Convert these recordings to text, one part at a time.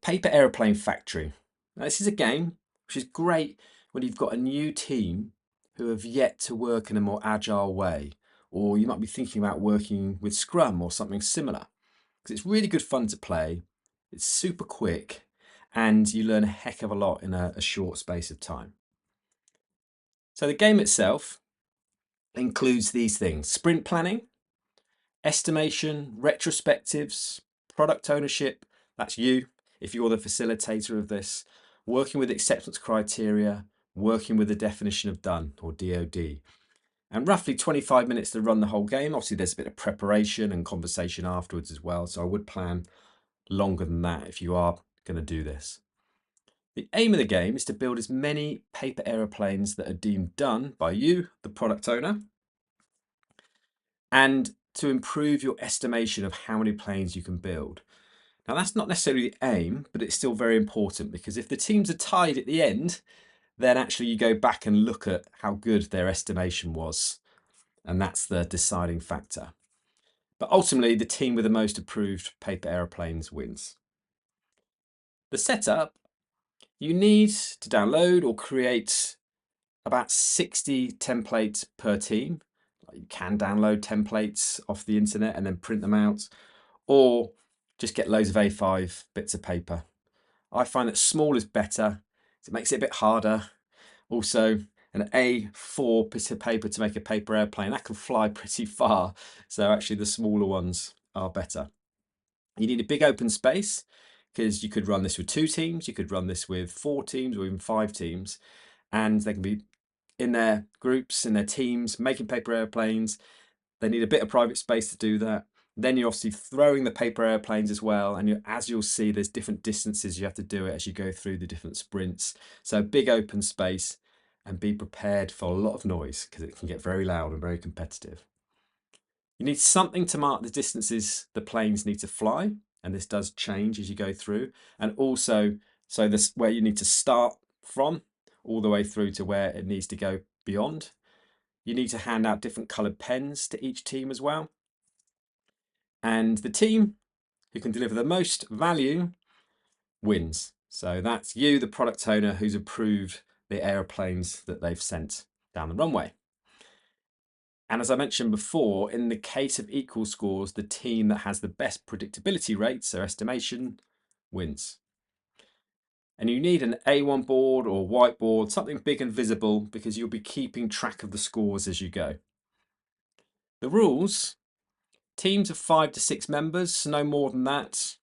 Paper Aeroplane Factory. Now, this is a game which is great when you've got a new team who have yet to work in a more agile way, or you might be thinking about working with Scrum or something similar, because it's really good fun to play. It's super quick and you learn a heck of a lot in a short space of time. So the game itself includes these things: sprint planning, estimation, retrospectives, product ownership, that's you if you're the facilitator of this, working with acceptance criteria, working with the definition of done, or DOD, and roughly 25 minutes to run the whole game. Obviously there's a bit of preparation and conversation afterwards as well, so I would plan longer than that if you are going to do this. The aim of the game is to build as many paper aeroplanes that are deemed done by you, the product owner, and to improve your estimation of how many planes you can build. Now, that's not necessarily the aim, but it's still very important, because if the teams are tied at the end, then actually you go back and look at how good their estimation was, and that's the deciding factor. But ultimately, the team with the most approved paper aeroplanes wins. The setup: you need to download or create about 60 templates per team. You can download templates off the internet and then print them out, or just get loads of A5 bits of paper. I find that small is better. It makes it a bit harder. Also, an A4 piece of paper to make a paper airplane, that can fly pretty far. So actually the smaller ones are better. You need a big open space, because you could run this with 2 teams, you could run this with 4 teams, or even 5 teams, and they can be in their groups, in their teams, making paper airplanes. They need a bit of private space to do that. Then you're obviously throwing the paper airplanes as well, and as you'll see, there's different distances you have to do it as you go through the different sprints. So big open space, and be prepared for a lot of noise, because it can get very loud and very competitive. You need something to mark the distances the planes need to fly, and this does change as you go through, and also so this where you need to start from all the way through to where it needs to go beyond. You need to hand out different coloured pens to each team as well. And the team who can deliver the most value wins. So that's you, the product owner, who's approved the aeroplanes that they've sent down the runway. And as I mentioned before, in the case of equal scores, the team that has the best predictability rates, so estimation, wins. And you need an A1 board or whiteboard, something big and visible, because you'll be keeping track of the scores as you go. The rules: teams of 5 to 6 members, no more than that.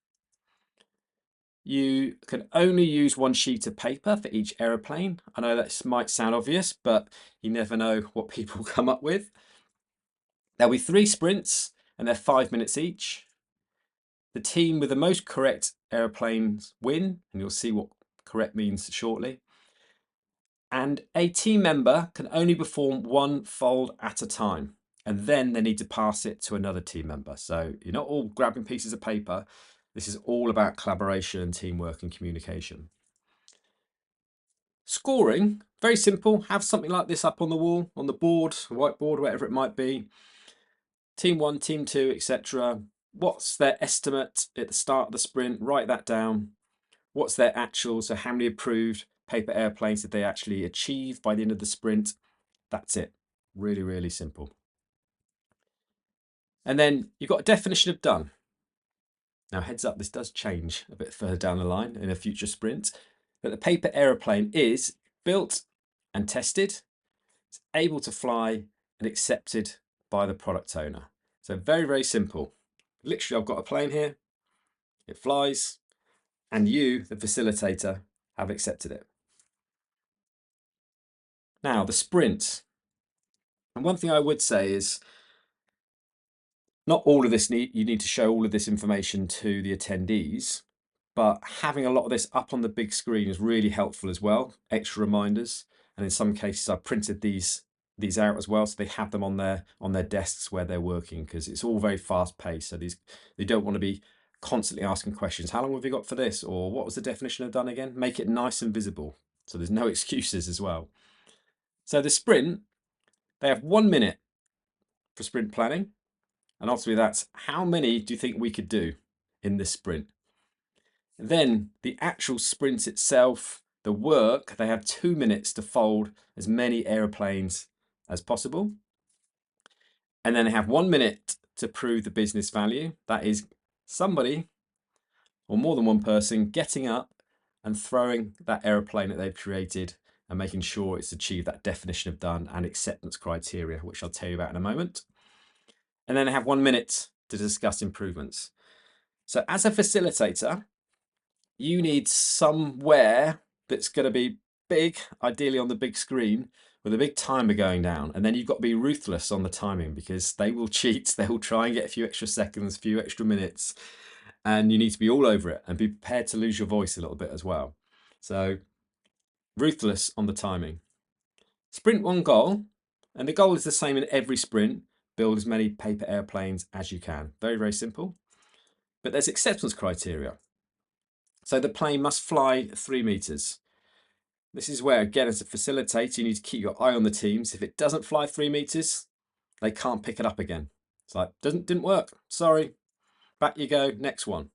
You can only use 1 sheet of paper for each aeroplane. I know that might sound obvious, but you never know what people come up with. There'll be 3 sprints, and they're 5 minutes each. The team with the most correct aeroplanes win, and you'll see what correct means shortly. And a team member can only perform 1 fold at a time, and then they need to pass it to another team member. So you're not all grabbing pieces of paper. This is all about collaboration and teamwork and communication. Scoring, very simple. Have something like this up on the wall, on the board, whiteboard, whatever it might be. Team 1, team 2, etc. What's their estimate at the start of the sprint? Write that down. What's their actual? So how many approved paper airplanes did they actually achieve by the end of the sprint? That's it. Really, really simple. And then you've got a definition of done. Now, heads up, this does change a bit further down the line in a future sprint, but the paper aeroplane is built and tested, it's able to fly, and accepted by the product owner. So very, very simple. Literally, I've got a plane here, it flies, and you, the facilitator, have accepted it. Now, the sprint. And one thing I would say is, not all of this you need to show all of this information to the attendees, but having a lot of this up on the big screen is really helpful as well. Extra reminders, and in some cases I've printed these out as well, so they have them on their desks where they're working, because it's all very fast paced. So they don't want to be constantly asking questions. How long have you got for this? Or what was the definition of done again? Make it nice and visible, so there's no excuses as well. So the sprint, they have 1 minute for sprint planning. And ultimately that's, how many do you think we could do in this sprint? Then the actual sprint itself, the work, they have 2 minutes to fold as many aeroplanes as possible. And then they have 1 minute to prove the business value. That is somebody or more than one person getting up and throwing that aeroplane that they've created and making sure it's achieved that definition of done and acceptance criteria, which I'll tell you about in a moment. And then they have 1 minute to discuss improvements. So as a facilitator, you need somewhere that's going to be big, ideally on the big screen, with a big timer going down. And then you've got to be ruthless on the timing because they will cheat. They will try and get a few extra seconds, a few extra minutes. And you need to be all over it and be prepared to lose your voice a little bit as well. So ruthless on the timing. Sprint one goal. And the goal is the same in every sprint. Build as many paper airplanes as you can. Very, very simple. But there's acceptance criteria. So the plane must fly 3 meters. This is where, again, as a facilitator, you need to keep your eye on the teams. If it doesn't fly 3 meters, they can't pick it up again. It's like, didn't work. Sorry. Back you go. Next one.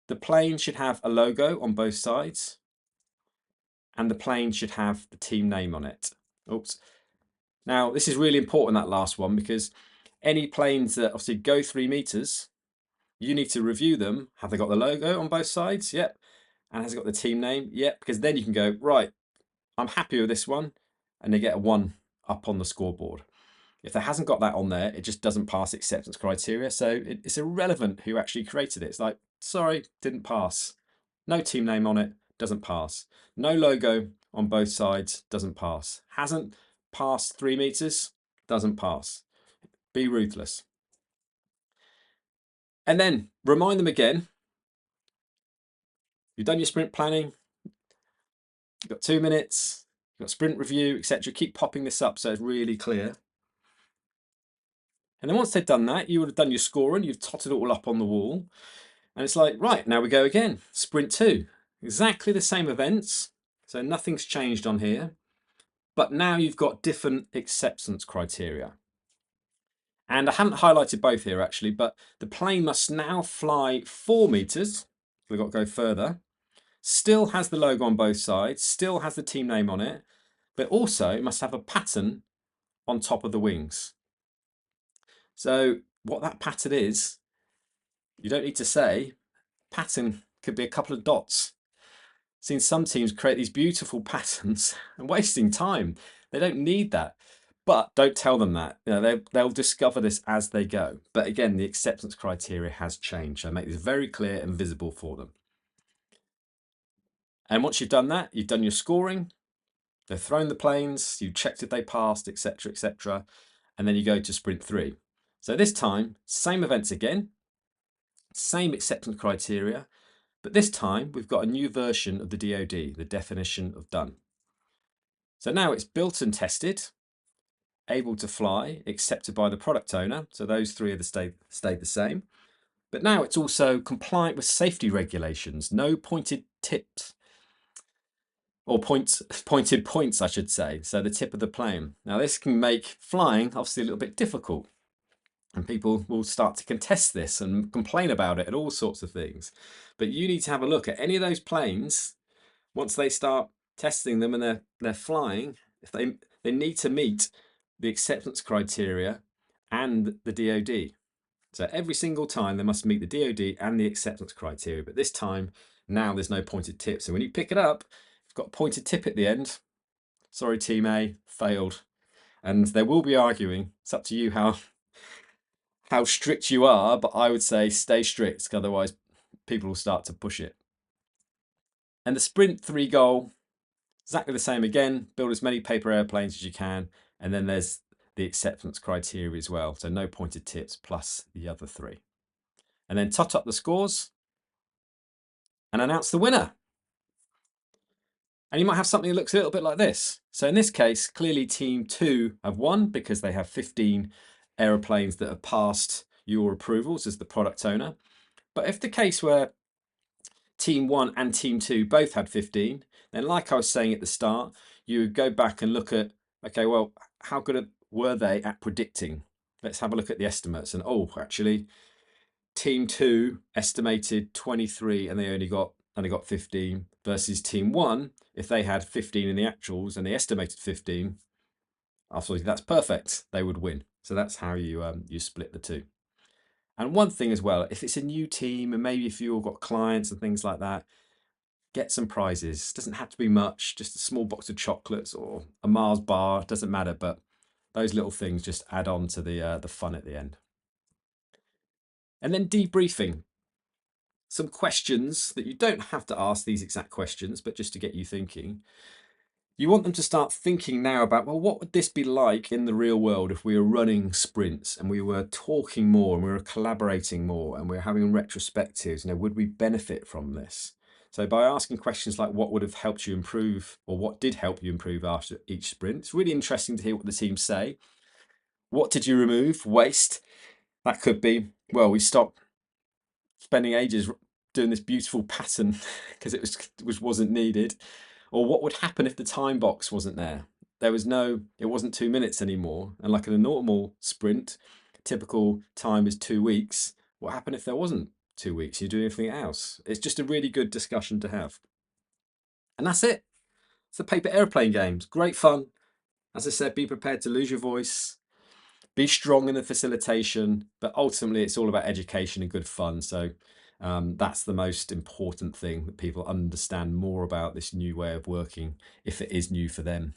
The plane should have a logo on both sides. And the plane should have the team name on it. Oops. Now, this is really important, that last one, because any planes that obviously go 3 meters, you need to review them. Have they got the logo on both sides? Yep. And has it got the team name? Yep. Because then you can go, right, I'm happy with this one. And they get a 1 up on the scoreboard. If there hasn't got that on there, it just doesn't pass acceptance criteria. So it's irrelevant who actually created it. It's like, sorry, didn't pass. No team name on it, doesn't pass. No logo on both sides, doesn't pass. Hasn't passed 3 meters, doesn't pass. Be ruthless. And then remind them again. You've done your sprint planning. You've got 2 minutes. You've got sprint review, etc. Keep popping this up so it's really clear. And then once they've done that, you would have done your scoring. You've totted it all up on the wall. And it's like, right, now we go again. Sprint 2. Exactly the same events. So nothing's changed on here. But now you've got different acceptance criteria. And I haven't highlighted both here actually, but the plane must now fly 4 meters. We've got to go further. Still has the logo on both sides, still has the team name on it, but also it must have a pattern on top of the wings. So what that pattern is, you don't need to say. Pattern could be a couple of dots. Seen some teams create these beautiful patterns and wasting time. They don't need that. But don't tell them that. You know, they'll discover this as they go. But again, the acceptance criteria has changed. So make this very clear and visible for them. And once you've done that, you've done your scoring. They've thrown the planes. You've checked if they passed, etc., etc. And then you go to sprint 3. So this time, same events again. Same acceptance criteria. But this time, we've got a new version of the DoD, the definition of done. So now it's built and tested, able to fly, accepted by the product owner. So those 3 have stayed the same. But now it's also compliant with safety regulations, no pointed tips, or pointed points, I should say. So the tip of the plane. Now this can make flying obviously a little bit difficult. And people will start to contest this and complain about it and all sorts of things. But you need to have a look at any of those planes. Once they start testing them and they're flying, if they need to meet the acceptance criteria and the DoD. So every single time they must meet the DoD and the acceptance criteria. But this time, now there's no pointed tip. So when you pick it up, you've got a pointed tip at the end. Sorry, team A, failed. And they will be arguing. It's up to you how strict you are, but I would say stay strict, otherwise people will start to push it. And the sprint 3 goal, exactly the same again. Build as many paper airplanes as you can. And then there's the acceptance criteria as well. So no pointed tips plus the other 3. And then tot up the scores and announce the winner. And you might have something that looks a little bit like this. So in this case, clearly team 2 have won because they have 15 aeroplanes that have passed your approvals as the product owner. But if the case where team 1 and team 2 both had 15, then like I was saying at the start, you would go back and look at, okay, well, how good were they at predicting? Let's have a look at the estimates. And oh, actually, team 2 estimated 23 and they only got 15 versus team 1, if they had 15 in the actuals and they estimated 15, absolutely, that's perfect, they would win. So that's how you split the two. And one thing as well, if it's a new team and maybe if you've got clients and things like that, get some prizes. Doesn't have to be much, just a small box of chocolates or a Mars bar, doesn't matter, but those little things just add on to the fun at the end. And then debriefing. Some questions that you don't have to ask these exact questions, but just to get you thinking. You want them to start thinking now about, well, what would this be like in the real world if we were running sprints and we were talking more and we were collaborating more and we were having retrospectives? Would we benefit from this? So by asking questions like what would have helped you improve or what did help you improve after each sprint, it's really interesting to hear what the teams say. What did you remove? Waste. That could be, well, we stopped spending ages doing this beautiful pattern because it wasn't needed. Or what would happen if the time box wasn't there? It wasn't 2 minutes anymore. And like in a normal sprint, typical time is 2 weeks. What happened if there wasn't 2 weeks? You do anything else? It's just a really good discussion to have. And that's it. It's the paper airplane games. Great fun. As I said, be prepared to lose your voice. Be strong in the facilitation, but ultimately it's all about education and good fun. So that's the most important thing, that people understand more about this new way of working, if it is new for them,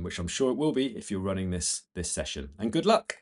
which I'm sure it will be if you're running this session. And good luck.